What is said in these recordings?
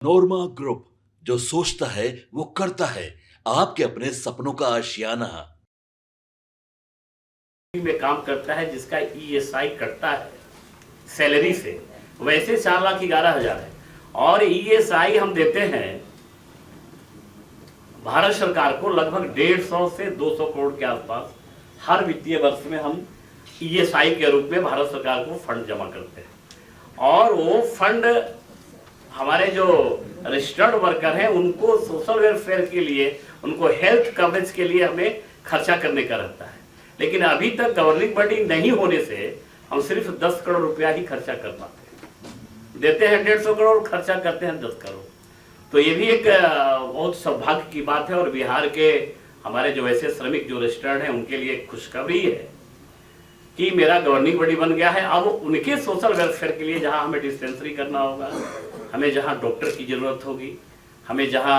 नोरमा group, जो सोचता है वो करता है। आपके अपने सपनों का आशियाना। में काम करता है जिसका ईएसआई कटता है सैलरी से, वैसे 4,11,000 है। और ईएसआई हम देते हैं भारत सरकार को लगभग 150 से 200 करोड़ के आसपास हर वित्तीय वर्ष में हम ईएसआई के रूप में भारत सरकार को फंड जमा करते हैं। और वो फंड हमारे जो रजिस्टर्ड वर्कर हैं उनको सोशल वेलफेयर के लिए, उनको हेल्थ कवरेज के लिए हमें खर्चा करने का रहता है। लेकिन अभी तक गवर्निंग बॉडी नहीं होने से हम सिर्फ 10 करोड़ रुपया ही खर्चा कर पाते हैं। देते हैं 150 करोड़, खर्चा करते हैं 10 करोड़। तो ये भी एक बहुत सौभाग्य की बात है। और बिहार के हमारे जो ऐसे श्रमिक जो रजिस्टर्ड हैं उनके लिए खुशखबरी है कि मेरा गवर्निंग बॉडी बन गया है। अब उनके सोशल वेलफेयर के लिए जहां हमें डिस्पेंसरी करना होगा, हमें जहां डॉक्टर की जरूरत होगी, हमें जहां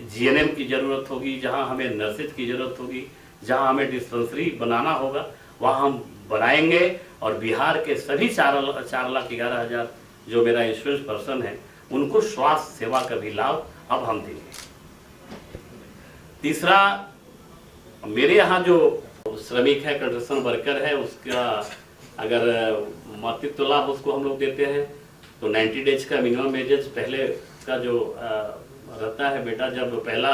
जीएनएम की जरूरत होगी, जहां हमें नर्सेज की जरूरत होगी, जहां हमें डिस्पेंसरी बनाना होगा, वहां हम बनाएंगे। और बिहार के सभी 4,11,000 जो मेरा इंश्योरेंस पर्सन है उनको स्वास्थ्य सेवा का भी लाभ अब हम देंगे। तीसरा, मेरे यहाँ जो श्रमिक है, कंस्ट्रक्शन वर्कर है, उसका अगर मातृत्व लाभ उसको हम लोग देते हैं तो 90 डेज का मिनिमम एजेस पहले का जो रहता है, बेटा जब पहला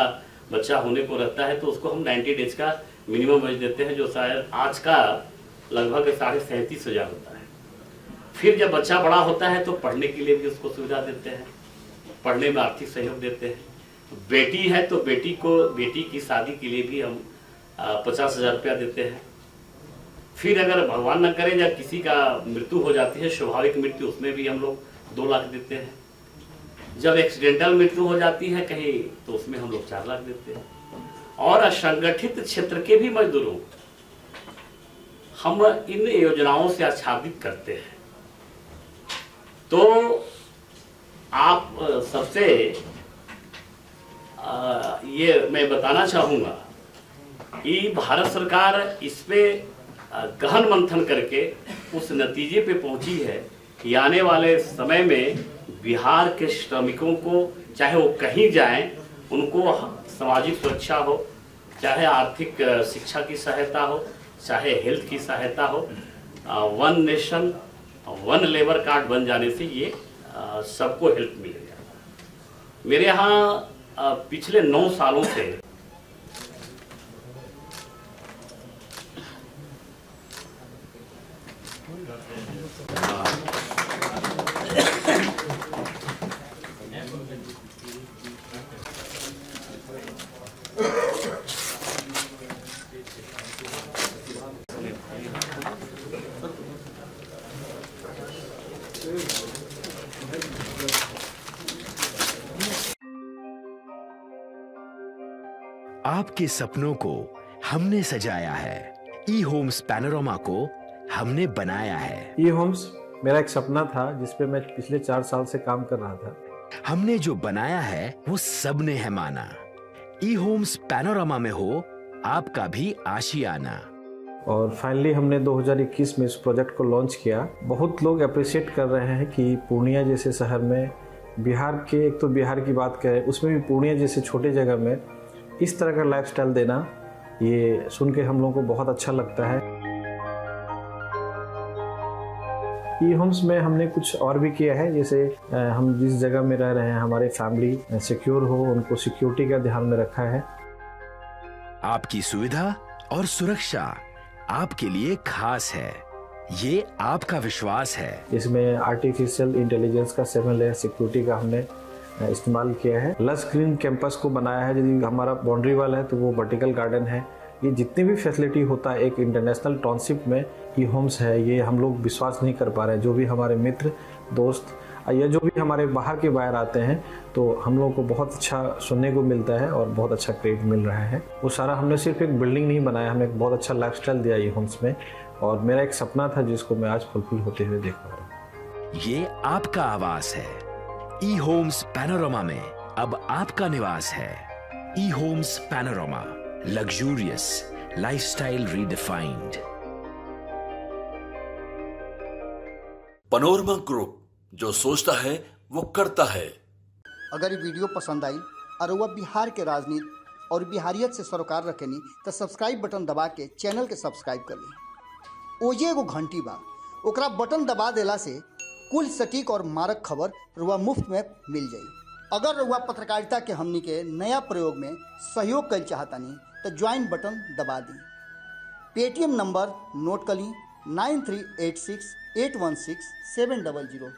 बच्चा होने को रहता है तो उसको हम 90 डेज का मिनिमम एज देते हैं, जो शायद आज का लगभग 37,500 होता है। फिर जब बच्चा बड़ा होता है तो पढ़ने के लिए भी उसको सुविधा देते हैं, पढ़ने में आर्थिक सहयोग देते हैं। बेटी है तो बेटी की शादी के लिए भी हम 50,000 रुपया देते हैं। फिर अगर भगवान न करे जब किसी का मृत्यु हो जाती है, स्वाभाविक मृत्यु, उसमें भी हम लोग 2 लाख देते हैं। जब एक्सीडेंटल मृत्यु हो जाती है कहीं तो उसमें हम लोग 4 लाख देते हैं। और असंगठित क्षेत्र के भी मजदूरों हम इन योजनाओं से आच्छादित करते हैं। तो आप सबसे ये मैं बताना चाहूँगा कि भारत सरकार इस पे गहन मंथन करके उस नतीजे पे पहुंची है कि आने वाले समय में बिहार के श्रमिकों को, चाहे वो कहीं जाएं, उनको सामाजिक सुरक्षा हो, चाहे आर्थिक शिक्षा की सहायता हो, चाहे हेल्थ की सहायता हो, one nation one labour card बन जाने से ये सबको हेल्प मिलेगा। मेरे यहाँ पिछले 9 सालों से आपके सपनों को हमने सजाया है, ई होम्स पैनोरमा को हमने बनाया है। ई होम्स मेरा एक सपना था जिस पे मैं पिछले 4 साल से काम कर रहा था। हमने जो बनाया है वो सबने है माना। ई होम्स पैनोरमा में हो आपका भी आशियाना। और फाइनली हमने 2021 में इस प्रोजेक्ट को लॉन्च किया। बहुत लोग अप्रिशिएट कर रहे हैं कि पूर्णिया जैसे शहर में, बिहार के, एक तो बिहार की बात करें उसमें भी पूर्णिया जैसे छोटे जगह में इस तरह का लाइफस्टाइल देना, ये सुन के हम लोगों को बहुत अच्छा लगता है। ई होम्स में हमने कुछ और भी किया है, जैसे हम जिस जगह में रह रहे हैं हमारे फैमिली सिक्योर हो, उनको सिक्योरिटी का ध्यान में रखा है। आपकी सुविधा और सुरक्षा आपके लिए खास है, ये आपका विश्वास है। इसमें आर्टिफिशियल इंटेलिजेंस का 7 लेयर सिक्योरिटी का हमने इस्तेमाल किया है। लस ग्रीन कैंपस को बनाया है। यदि हमारा बाउंड्री वाल है तो वो वर्टिकल गार्डन है। ये जितनी भी फैसिलिटी होता है एक इंटरनेशनल टाउनशिप में ई होम्स है, ये हम लोग विश्वास नहीं कर पा रहे हैं। जो भी हमारे मित्र दोस्त या जो भी हमारे बाहर के बाहर आते हैं तो हम लोगों को बहुत अच्छा सुनने को मिलता है और बहुत अच्छा क्रेडिट मिल रहा है। वो सारा हमने सिर्फ एक बिल्डिंग नहीं बनाया, हमें एक बहुत अच्छा लाइफस्टाइल दिया ई होम्स में। और मेरा एक सपना था जिसको मैं आज फुलफिल होते हुए देख पा रहा हूँ। ये आपका आवास है। ई होम्स पैनोरमा में अब आपका निवास है। E homes panorama, luxurious lifestyle redefined. Panorama group, जो सोचता है वो करता है। अगर ये वीडियो पसंद आई और वह बिहार के राजनीति और बिहारियत से सरोकार रखेनी तो सब्सक्राइब बटन दबा के चैनल के सब्सक्राइब कर ली। ओजे एगो घंटी बा, ओकरा बटन दबा देला से कुल सटीक और मारक खबर रुआ मुफ्त में मिल जाई। अगर रुआ पत्रकारिता के हमनी के नया प्रयोग में सहयोग कर चाहतानी तो ज्वाइन बटन दबा दी। पेटीएम नंबर नोट कर ली 9386816700।